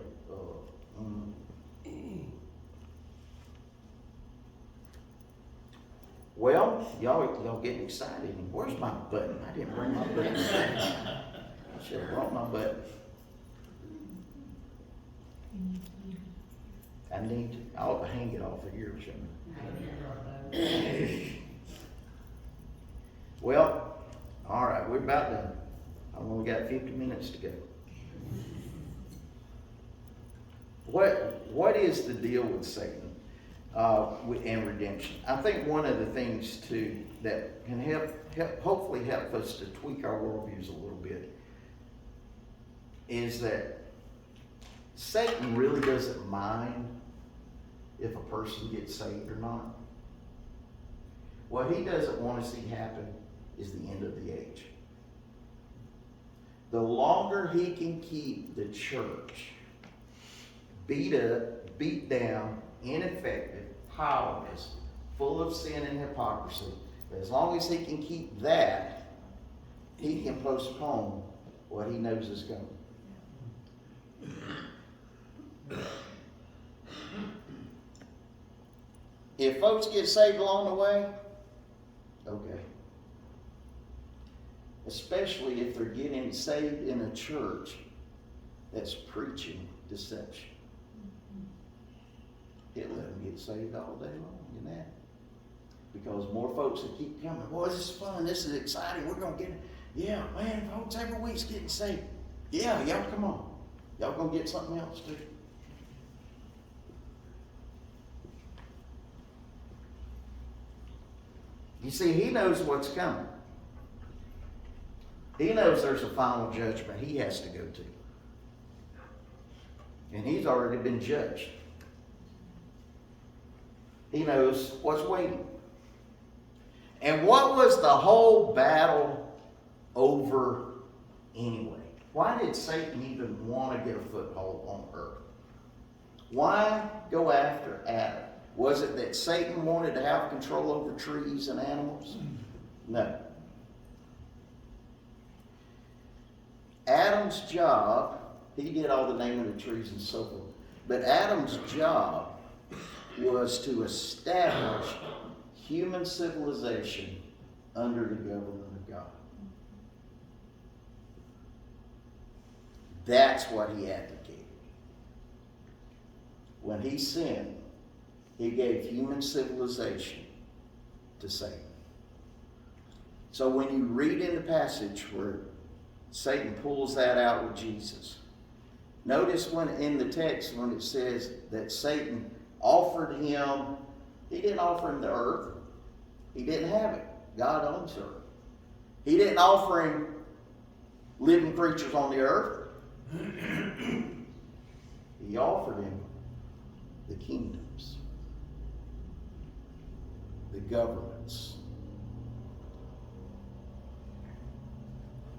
Well, y'all getting excited. Where's my button? I didn't bring my button. I should have brought my button. I need to. I ought to hang it off of here, shouldn't I? Well, all right, we're about done. I've only got 50 minutes to go. What is the deal with Satan and redemption? I think one of the things too that can hopefully help us to tweak our worldviews a little bit is that Satan really doesn't mind if a person gets saved or not. What he doesn't want to see happen is the end of the age. The longer he can keep the church beat up, beat down, ineffective, powerless, full of sin and hypocrisy, as long as he can keep that, he can postpone what he knows is coming. If folks get saved along the way, okay. Especially if they're getting saved in a church that's preaching deception. It'll let them get saved all day long, you know. Because more folks will keep coming. Boy, this is fun. This is exciting. We're going to get it. Yeah, man, folks every week's getting saved. Yeah, y'all come on. Y'all going to get something else too. You see, he knows what's coming. He knows there's a final judgment he has to go to. And he's already been judged. He knows what's waiting. And what was the whole battle over anyway? Why did Satan even want to get a foothold on earth? Why go after Adam? Was it that Satan wanted to have control over trees and animals? No. Adam's job, he did all the naming of the trees and so forth, but Adam's job was to establish human civilization under the government of God. That's what he advocated. When he sinned, he gave human civilization to Satan. So when you read in the passage where Satan pulls that out with Jesus, notice when in the text when it says that Satan offered him, he didn't offer him the earth. He didn't have it. God owns earth. He didn't offer him living creatures on the earth. He offered him the kingdoms, the governments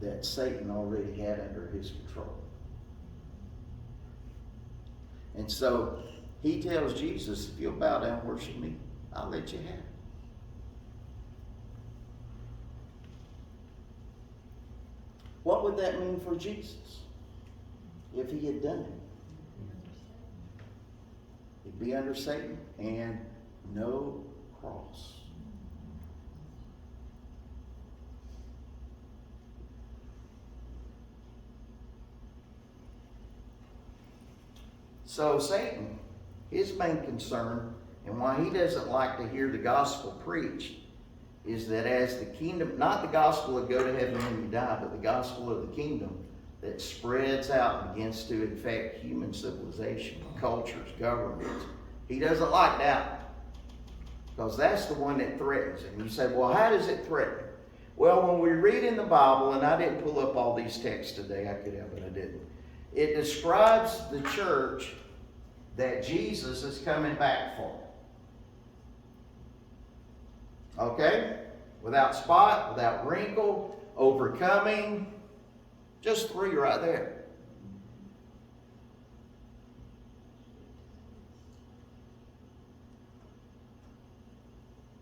that Satan already had under his control. And so he tells Jesus, if you'll bow down and worship me, I'll let you have it. What would that mean for Jesus if he had done it? He'd be under Satan and no cross. So Satan, his main concern, and why he doesn't like to hear the gospel preached, is that as the kingdom, not the gospel of go to heaven when you die, but the gospel of the kingdom that spreads out and begins to infect human civilization, cultures, governments. He doesn't like that, because that's the one that threatens him. You say, well, how does it threaten? Well, when we read in the Bible, and I didn't pull up all these texts today, I could have, but I didn't. It describes the church that Jesus is coming back for. Okay? Without spot, without wrinkle, overcoming. Just 3 right there.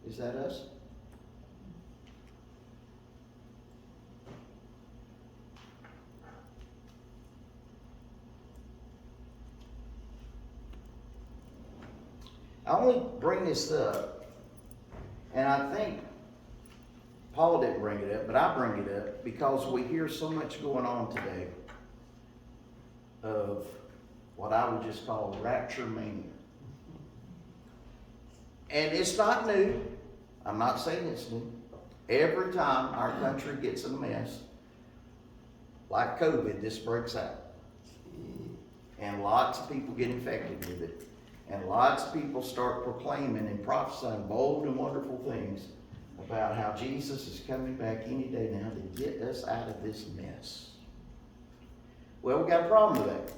Is that us? I only bring this up, and I think Paul didn't bring it up, but I bring it up because we hear so much going on today of what I would just call rapture mania. And it's not new. I'm not saying it's new. Every time our country gets in a mess, like COVID, this breaks out. And lots of people get infected with it. And lots of people start proclaiming and prophesying bold and wonderful things about how Jesus is coming back any day now to get us out of this mess. Well, we got a problem with that.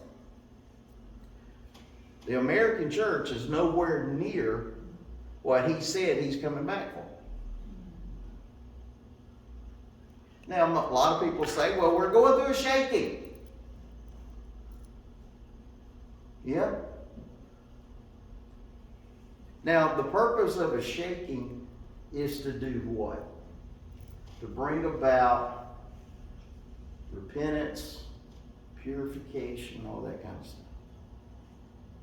The American church is nowhere near what he said he's coming back for. Now, a lot of people say, well, we're going through a shaking. Yeah. Now, the purpose of a shaking is to do what? To bring about repentance, purification, all that kind of stuff.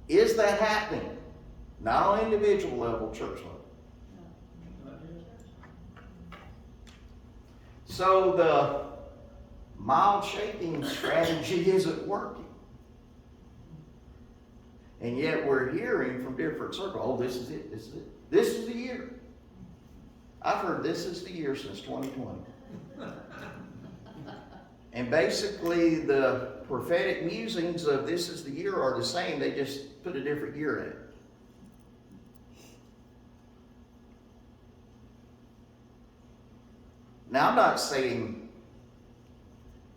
Is that happening? Not on individual level, church level. So the mild shaking strategy isn't working. And yet we're hearing from different circles, oh, this is it, this is it. This is the year. I've heard this is the year since 2020. And basically the prophetic musings of this is the year are the same, they just put a different year in it. Now I'm not saying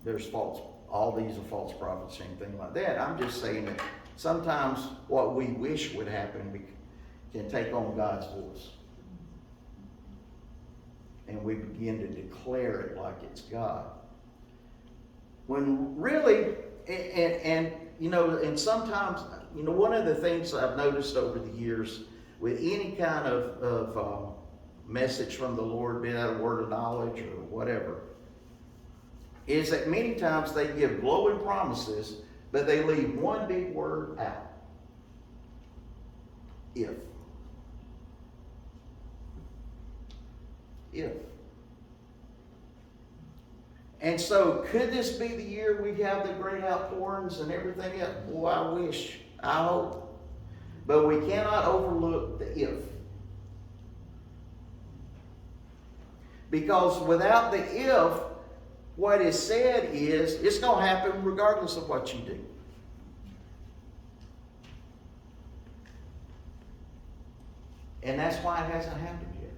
there's all these are false prophets or anything like that. I'm just saying that sometimes what we wish would happen can take on God's voice. And we begin to declare it like it's God. When really, and you know, and sometimes, you know, one of the things I've noticed over the years with any kind of message from the Lord, be that a word of knowledge or whatever, is that many times they give glowing promises, but they leave one big word out. If. If. And so, could this be the year we have the great outpourings and everything else? Boy, I wish, I hope. But we cannot overlook the if. Because without the if, what is said is, it's going to happen regardless of what you do. And that's why it hasn't happened yet.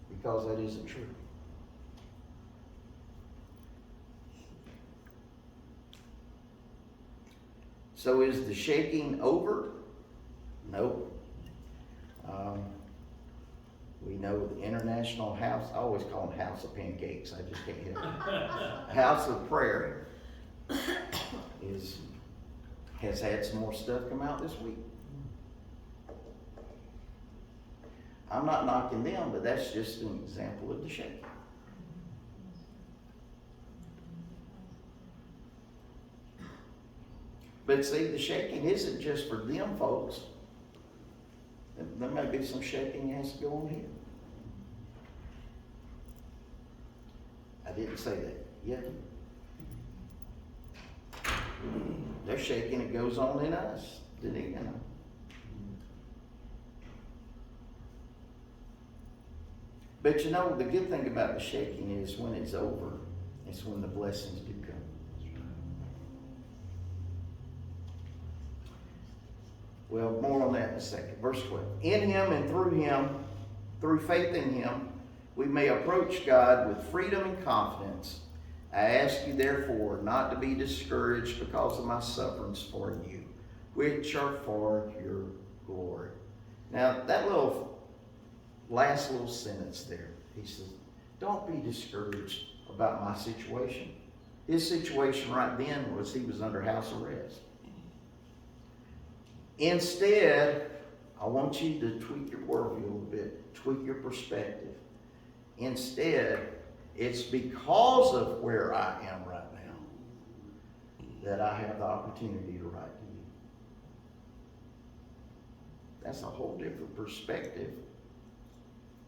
Because that isn't true. So is the shaking over? Nope. We know the International House, I always call them House of Pancakes, I just can't get it. House of Prayer has had some more stuff come out this week. I'm not knocking them, but that's just an example of the shaking. But see, the shaking isn't just for them folks. There may be some shaking that has to go on here. I didn't say that yet. They're shaking, it goes on in us. Didn't it? You know? But you know, the good thing about the shaking is when it's over, it's when the blessings do come. Well, more on that in a second. Verse 12. In him and through faith in him, we may approach God with freedom and confidence. I ask you, therefore, not to be discouraged because of my sufferings for you, which are for your glory. Now, that last little sentence there, he says, don't be discouraged about my situation. His situation right then was he was under house arrest. Instead, I want you to tweak your worldview a little bit, tweak your perspective. Instead, it's because of where I am right now that I have the opportunity to write to you. That's a whole different perspective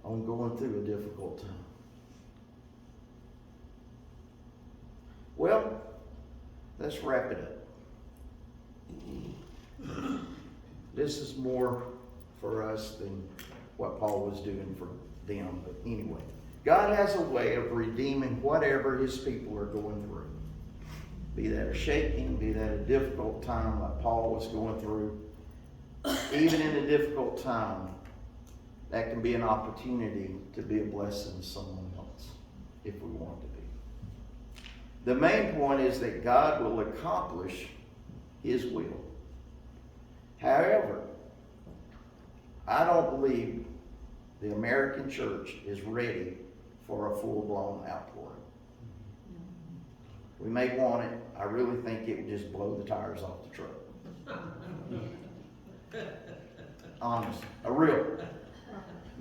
on going through a difficult time. Well, let's wrap it up. This is more for us than what Paul was doing for them, but anyway. God has a way of redeeming whatever his people are going through. Be that a shaking, be that a difficult time like Paul was going through. Even in a difficult time, that can be an opportunity to be a blessing to someone else, if we want to be. The main point is that God will accomplish his will. However, I don't believe the American church is ready for a full-blown outpouring. We may want it. I really think it would just blow the tires off the truck. Honest. A real,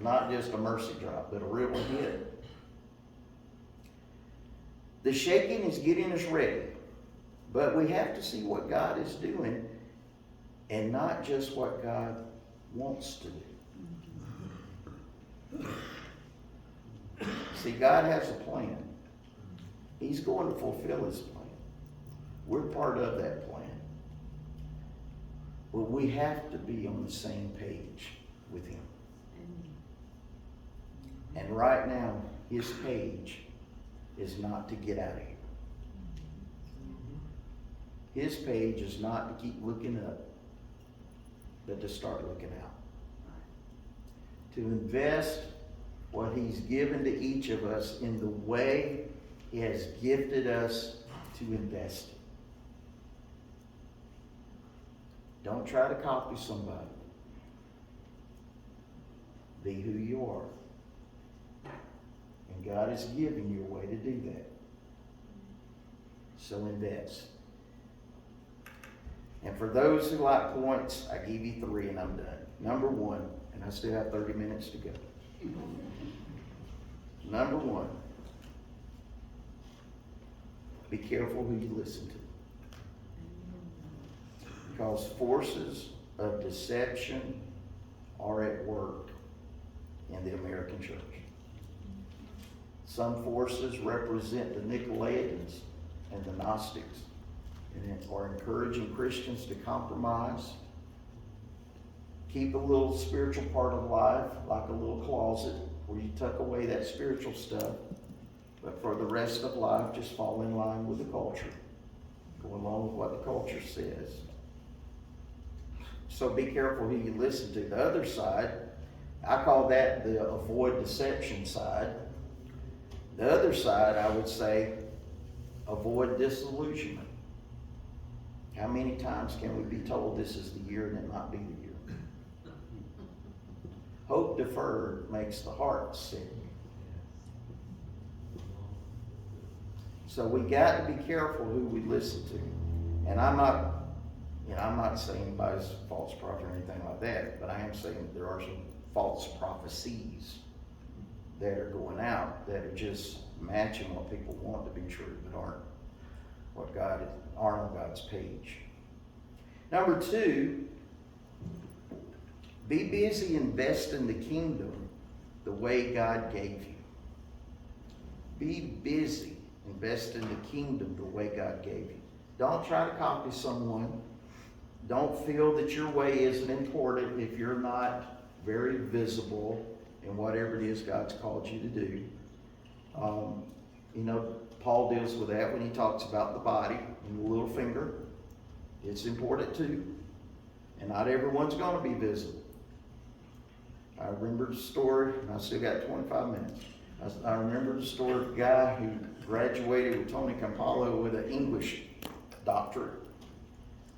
not just a mercy drop, but a real hit. The shaking is getting us ready, but we have to see what God is doing and not just what God wants to do. See, God has a plan. He's going to fulfill his plan. We're part of that plan. But we have to be on the same page with him. And right now, his page is not to get out of here. His page is not to keep looking up, but to start looking out. To invest what he's given to each of us in the way he has gifted us to invest it. Don't try to copy somebody. Be who you are. And God has given you a way to do that. So invest. And for those who like points, I give you 3 and I'm done. Number 1, and I still have 30 minutes to go. Number 1, be careful who you listen to. Because forces of deception are at work in the American church. Some forces represent the Nicolaitans and the Gnostics and are encouraging Christians to compromise, keep a little spiritual part of life like a little closet where you tuck away that spiritual stuff, but for the rest of life just fall in line with the culture, go along with what the culture says. So be careful who you listen to. The other side, I call that the avoid deception side. The other side, I would say, avoid disillusionment. How many times can we be told this is the year and it might be the year? Hope deferred makes the heart sick. So we got to be careful who we listen to. And I'm not saying anybody's a false prophet or anything like that, but I am saying there are some false prophecies that are going out that are just matching what people want to be true, but aren't on God's page. Number 2, be busy investing the kingdom the way God gave you. Be busy investing the kingdom the way God gave you. Don't try to copy someone. Don't feel that your way isn't important if you're not very visible in whatever it is God's called you to do. Paul deals with that when he talks about the body and the little finger. It's important too. And not everyone's going to be visible. I remember the story, and I still got 25 minutes. I remember the story of a guy who graduated with Tony Campolo with an English doctorate.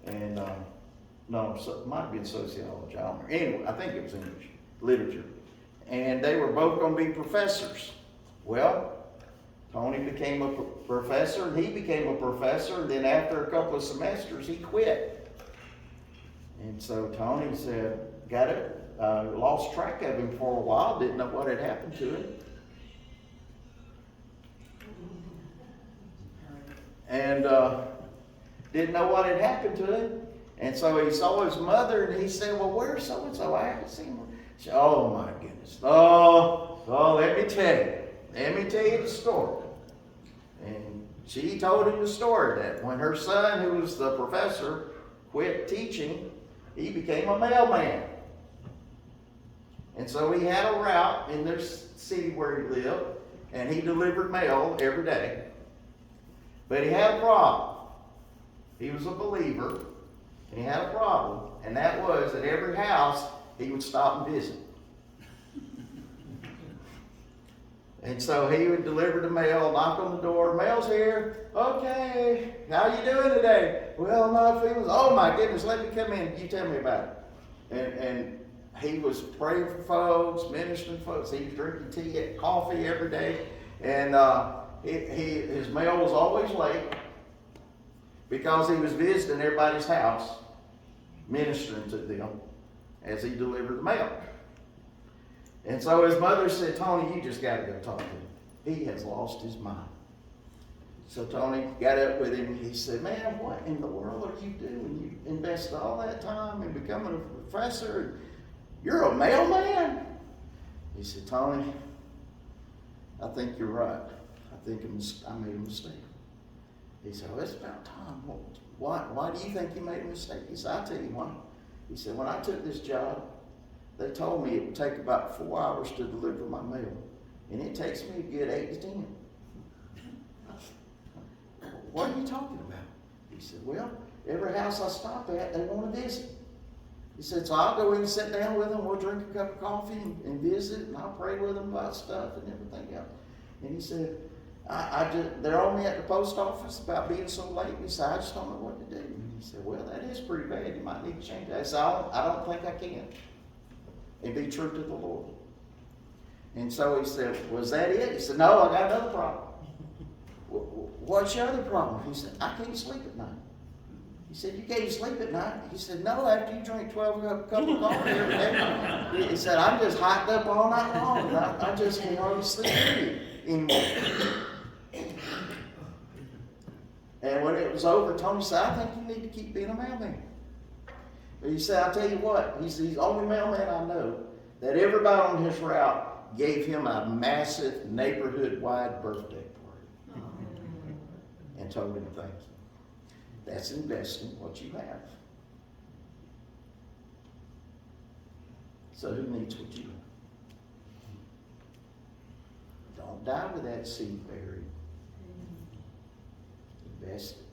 And it might have been sociology, I don't know. Anyway, I think it was English, literature. And they were both going to be professors. Well, Tony became a professor, and he became a professor, and then after a couple of semesters, he quit. And so Tony said, lost track of him for a while, didn't know what had happened to him. And didn't know what had happened to him. And so he saw his mother, and he said, well, where's so-and-so? I haven't seen her. She said, oh, my goodness. Oh, let me tell you. Let me tell you the story. And she told him the story that when her son, who was the professor, quit teaching, he became a mailman. And so he had a route in their city where he lived, and he delivered mail every day. But he had a problem. He was a believer, and he had a problem, and that was at every house he would stop and visit. And so he would deliver the mail, knock on the door, mail's here, okay, how you doing today? Well, my feelings, oh my goodness, let me come in, you tell me about it. And he was praying for folks, ministering to folks, he was drinking tea, coffee every day, and his mail was always late because he was visiting everybody's house, ministering to them as he delivered the mail. And so his mother said, Tony, you just got to go talk to him. He has lost his mind. So Tony got up with him and he said, man, what in the world are you doing? You invested all that time in becoming a professor. You're a mailman? He said, Tony, I think you're right. I think I made a mistake. He said, well, it's about time. Why do you think you made a mistake? He said, I'll tell you why. He said, when I took this job, they told me it would take about 4 hours to deliver my mail. And it takes me a good 8 to 10. What are you talking about? He said, well, every house I stop at, they want to visit. He said, so I'll go in and sit down with them, we'll drink a cup of coffee and visit, and I'll pray with them about stuff and everything else. And he said, they're on me at the post office about being so late. He said, I just don't know what to do. And he said, well, that is pretty bad. You might need to change that. I said, I don't think I can. And be true to the Lord. And so he said, was that it? He said, no, I got another problem. what's your other problem? He said, I can't sleep at night. He said, you can't sleep at night? He said, no, after you drink 12 cups of coffee every day. He said, I'm just hyped up all night long. And I just can't hardly sleep anymore. And when it was over, Tony said, I think you need to keep being a mailman. But he said, I'll tell you what, he's the only mailman I know that everybody on his route gave him a massive neighborhood-wide birthday party and told him thank you. That's investing what you have. So who needs what you have? Don't die with that seed buried. Invest it.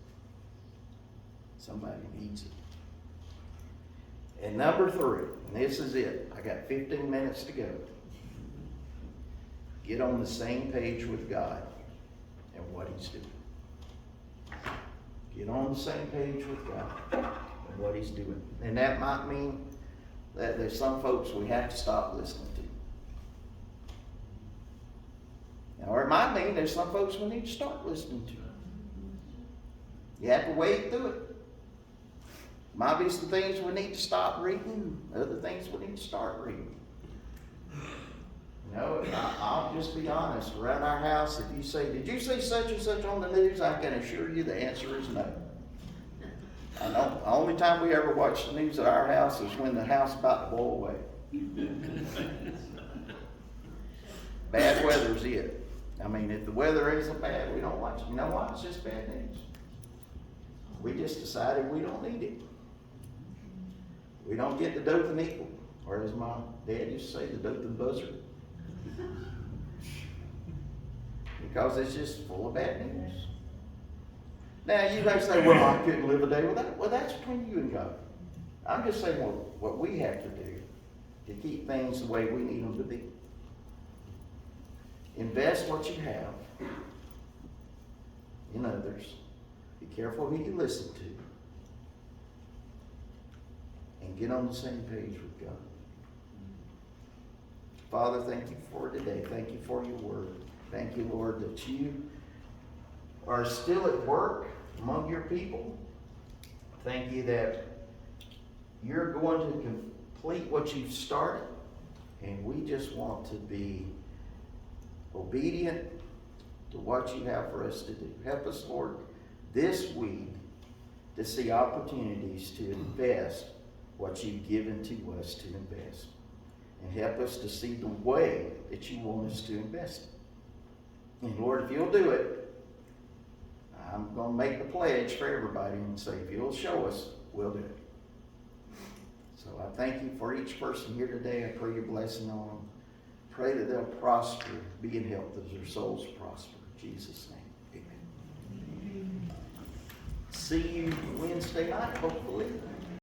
Somebody needs it. And number 3, and this is it. I got 15 minutes to go. Get on the same page with God and what He's doing. Get on the same page with God and what He's doing. And that might mean that there's some folks we have to stop listening to. Or it might mean there's some folks we need to start listening to. You have to wade through it. Might be some things we need to stop reading, other things we need to start reading. You know, I'll just be honest. Around our house, if you say, did you see such and such on the news? I can assure you the answer is no. I know the only time we ever watch the news at our house is when the house is about to blow away. Bad weather's it. I mean, if the weather isn't bad, we don't watch it. You know why? It's just bad news. We just decided we don't need it. We don't get the Dothan Eagle, or as my dad used to say, the Dothan Buzzard. Because it's just full of bad news. Now you may say, well, I couldn't live a day without. Well, that's between you and God. I'm just saying what we have to do to keep things the way we need them to be. Invest what you have in others. Be careful who you listen to. And get on the same page with God. Father, thank you for today. Thank you for your word. Thank you, Lord, that you are still at work among your people. Thank you that you're going to complete what you've started. And we just want to be obedient to what you have for us to do. Help us, Lord, this week to see opportunities to invest what you've given to us to invest. And help us to see the way that you want us to invest it. And Lord, if you'll do it, I'm going to make the pledge for everybody and say, if you'll show us, we'll do it. So I thank you for each person here today. I pray your blessing on them. Pray that they'll prosper, be in health as their souls prosper. In Jesus' name, amen. See you Wednesday night, hopefully.